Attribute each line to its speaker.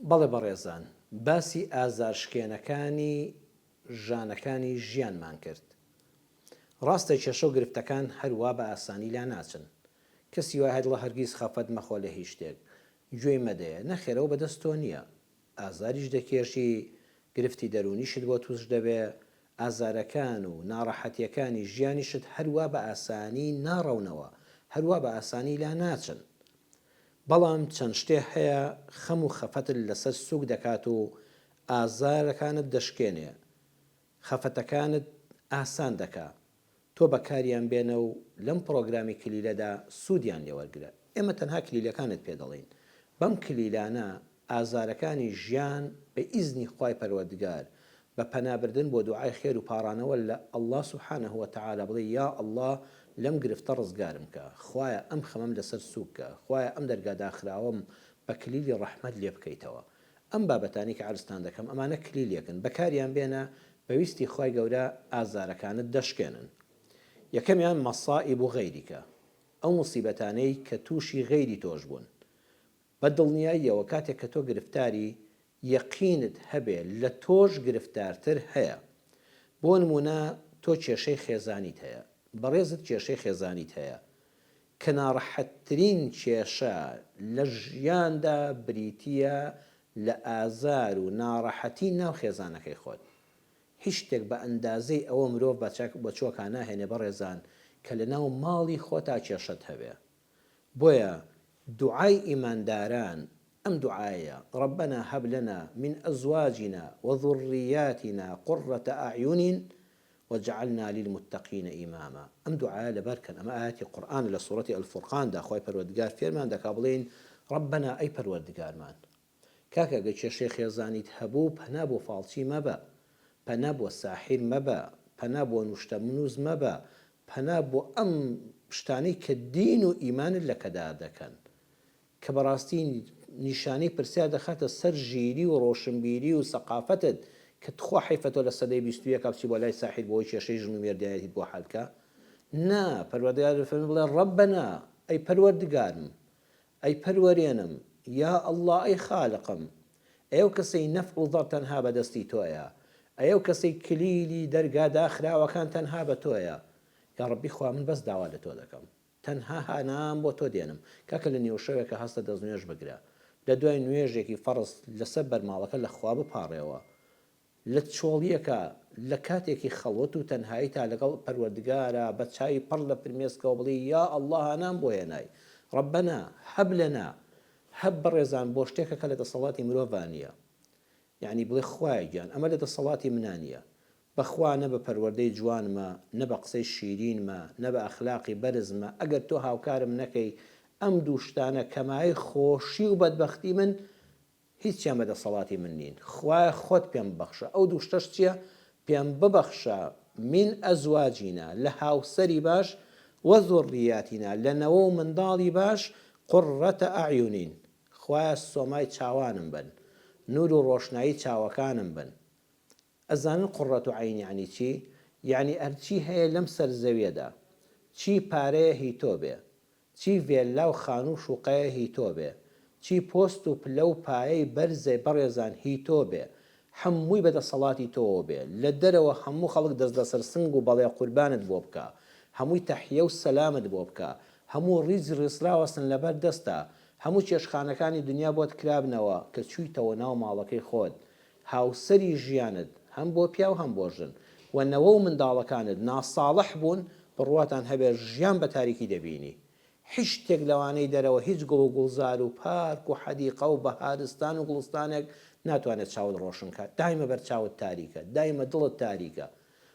Speaker 1: بەڵێ بەڕێزان، باسی ئازارشکێنەکانی ژانەکانی ژیانمان کرد. ڕاستە کێشە و گرفتەکان هەروە بە ئاسانی لا ناچن. کەسی وای هەدڵە هەرگیز خەفەت مەخۆ لە هیچ شتێک، گوێی مەدەیە، نەخێرەوە بەدەست تۆ نییە. ئازاریش دەکێشی، گرفتی دەرونیشت بۆ توش دەبێ، ئازارەکان و ناڕەحەتیەکانی ژیانیشت هەروە بە ئاسانی ناڕەونەوە، هەروە بە ئاسانی لا ناچن. بەڵام چەند شتێ هەیە خەم و خەفەتت لەسەر سووک دەکات و ئازارەکانت دەشکێنێ، خەفەتەکانت ئاسان دەکا. تۆ بەکاریان بێنە و لەم پرۆگرامی کلیلەدا سوودیان لێوەرگرە. ئێمە تەنها کلیلەکانت پێ دەڵێن. بەم کلیلانە ئازارەکانی ژیان بە ئیزنی خوای پەروەردگار بە پەنابردن بۆ دوعای خێر و پاڕانەوە لە ئەڵڵا سوبحانەه وتەعالا بڵێ یا ئەڵڵا لەم گرفتە ڕزگارم کە، خوایە ئەم خەمەم لەسەر سووکە، خوایە ئەم دەرگاداخراوەم بە کلیلی ڕەحمەت لێ بکەیتەوە. ئەم بابەتانی کە عرضتان دەکەم ئەمانە کلیلێکن، بەکاریان بێنە بەویستی خوای گەورە ئازارەکانت دەشکێنن. یەکەمیان مەصائب و غەیریکە، ئەو موسیبەتانەی کە تووشی غەیری تۆش بوون. بە دڵنیاییەوە کاتێک کە تۆ گرفتاری یەقینت هەبێ لە تۆش گرفتارتر هەیە. بۆ نمونە تۆ کێشەی خێزانیت هەیە، بەڕێزت کێشەی خێزانیت هەیە کە ناڕەحەتترین کێشە لە ژیاندا بریتیە لە ئازار و ناڕەحەتی ناو خێزانەکەی خۆت. هیچ شتێک بە ئەندازەی ئەوە مرۆڤ بە چۆکان ناهێنێ بەڕێزان کە لە ناو ماڵی خۆتا کێشەت هەبێ. بۆیە دوعای ئیمانداران ئەم دوعایە ربنا هب لنا من أزواجنا وذرياتنا قرة أعين وجعلنا للمتقين إماما. ئەم دوعایە لەبەرکەن ئەمە ئاەتی قورئان لە سوورەتی ئەلفورقاندا خوای پەروەردگار فێرمان دەکا بڵێن ربنا ئەی پەروەردگارمان، کاکە گە کێشەی خێزانیت هەبوو پەنا بۆ فاڵچی مەبە، پەنا بۆ ساحیر مەبە، پەنا بۆ نوشتە منووز مەبە، پەنا بۆ ئەم شتانەی کە دین و ئیمانت لە کەدا دەکەن کە بەڕاستی نیشانەی پرسیار دەخاتە سەر ژیری و ڕۆشنبیری و سەقافەتت کە تخوا حیفە تۆ لە سەدەی 21 بچی بۆ لای ساحیر بۆی کێشەی ژن و مێردایەتیت بۆ حەلکە. نا، پەروەردگار فەرمێ بڵێ ڕەبەنا ئەی پەروەردگارم، ئەی پەروەرێنم، یا ئەڵڵا ئەی خالقم، ئەو کەسەی نەفع و ضەر تەنها بەدەستی تۆیە، ئەو کەسەی کلیلی دەرگا داخراوەکان تەنها بە تۆیە. یا ڕەبی خوا من بەس داوا لە تۆ دەکەم، تەنها هانام بۆ تۆ دێنم. کاکە لە نێو شەوێکە هەستە دەست نوێژ بگرە، لە دوای نوێژێکی فەرز لەسەر بەرماڵەکە لە خوا بپاڕێەوە، لە چۆڵیەکە لە کاتێکی خەڵوت و تەنهایی تا لەگەڵ پەروەردگارە بە چاوی پڕ لە فرمێسکەوە بڵێ یا ئەڵڵا هانام بۆ هێنای، ڕەبەنا هەب لەنا، هەب بەڕێزان بۆ شتێکە کە لە دەسەڵاتی مرۆڤان نییە. یعنی بڵێ خوایە گیان ئەمە لە دەسەڵاتی منان نییە، بەخوا نە بە پەروەردەی جوانمە، نە بە قسەی شیرینمە، نە بە ئەخلاقی بەرزمە. ئەگەر تۆ هاوکارم نەکەی ئەم دوو شتانە کەمای خۆشی و بەدبەختی من هیچیان بەدەسەڵاتی من نین. خوایە خۆت پێم ببەخشە. ئەو دوو شتەش چییە؟ پێم ببەخشە من ئەزواجینا، لە هاوسەری باش، وەذوڕیاتینا، لە نەوە و منداڵی باش، قڕەتە ئەعیونین، خوایە سۆمای چاوانم بن، نور و ڕۆشنایی چاوەکانم بن. ئەزانن قڕەت و عەین یعنی چی؟ یعنی ئەرچی هەیە لەم سەر زەویەدا، چی پارەیە هی تۆ بێ، چی ڤێلا و خان و شوقەیە هی تۆ بێ، چی پۆست و پلە و پایەی بەرزێ بەڕێزان هی تۆ بێ، هەمووی بەدەسەڵاتی تۆوە بێ. لە دەرەوە هەموو خەڵک دەست لەسەر سنگ و بەڵێ قوربانت بۆ بکە، هەمووی تەحیە و سەلامت بۆ بکە، هەموو ڕیز ڕێسراوەستن لەبەر دەستە، هەموو کێشخانەکانی دنیا بۆت کرابنەوە کە چوویتەوە ناو ماڵەکەی خۆت. هاوسەری ژیانت هەم بۆ پیا و هەم بۆ ژن و نەوە و منداڵەکانت ناساڵح بوون، بڕواتان هەبێ ژیان بە تاریکی دەبینی. هیچ شتێک لەوانەی دەرەوە، هیچ گوڵ و گوڵزار و پارک و حەدیقە و بەهارستان و گوڵستانێک ناتوانێت چاوت ڕۆشن کات. دایمە بەر چاوت تاریکە، دایمە دڵت تاریکە.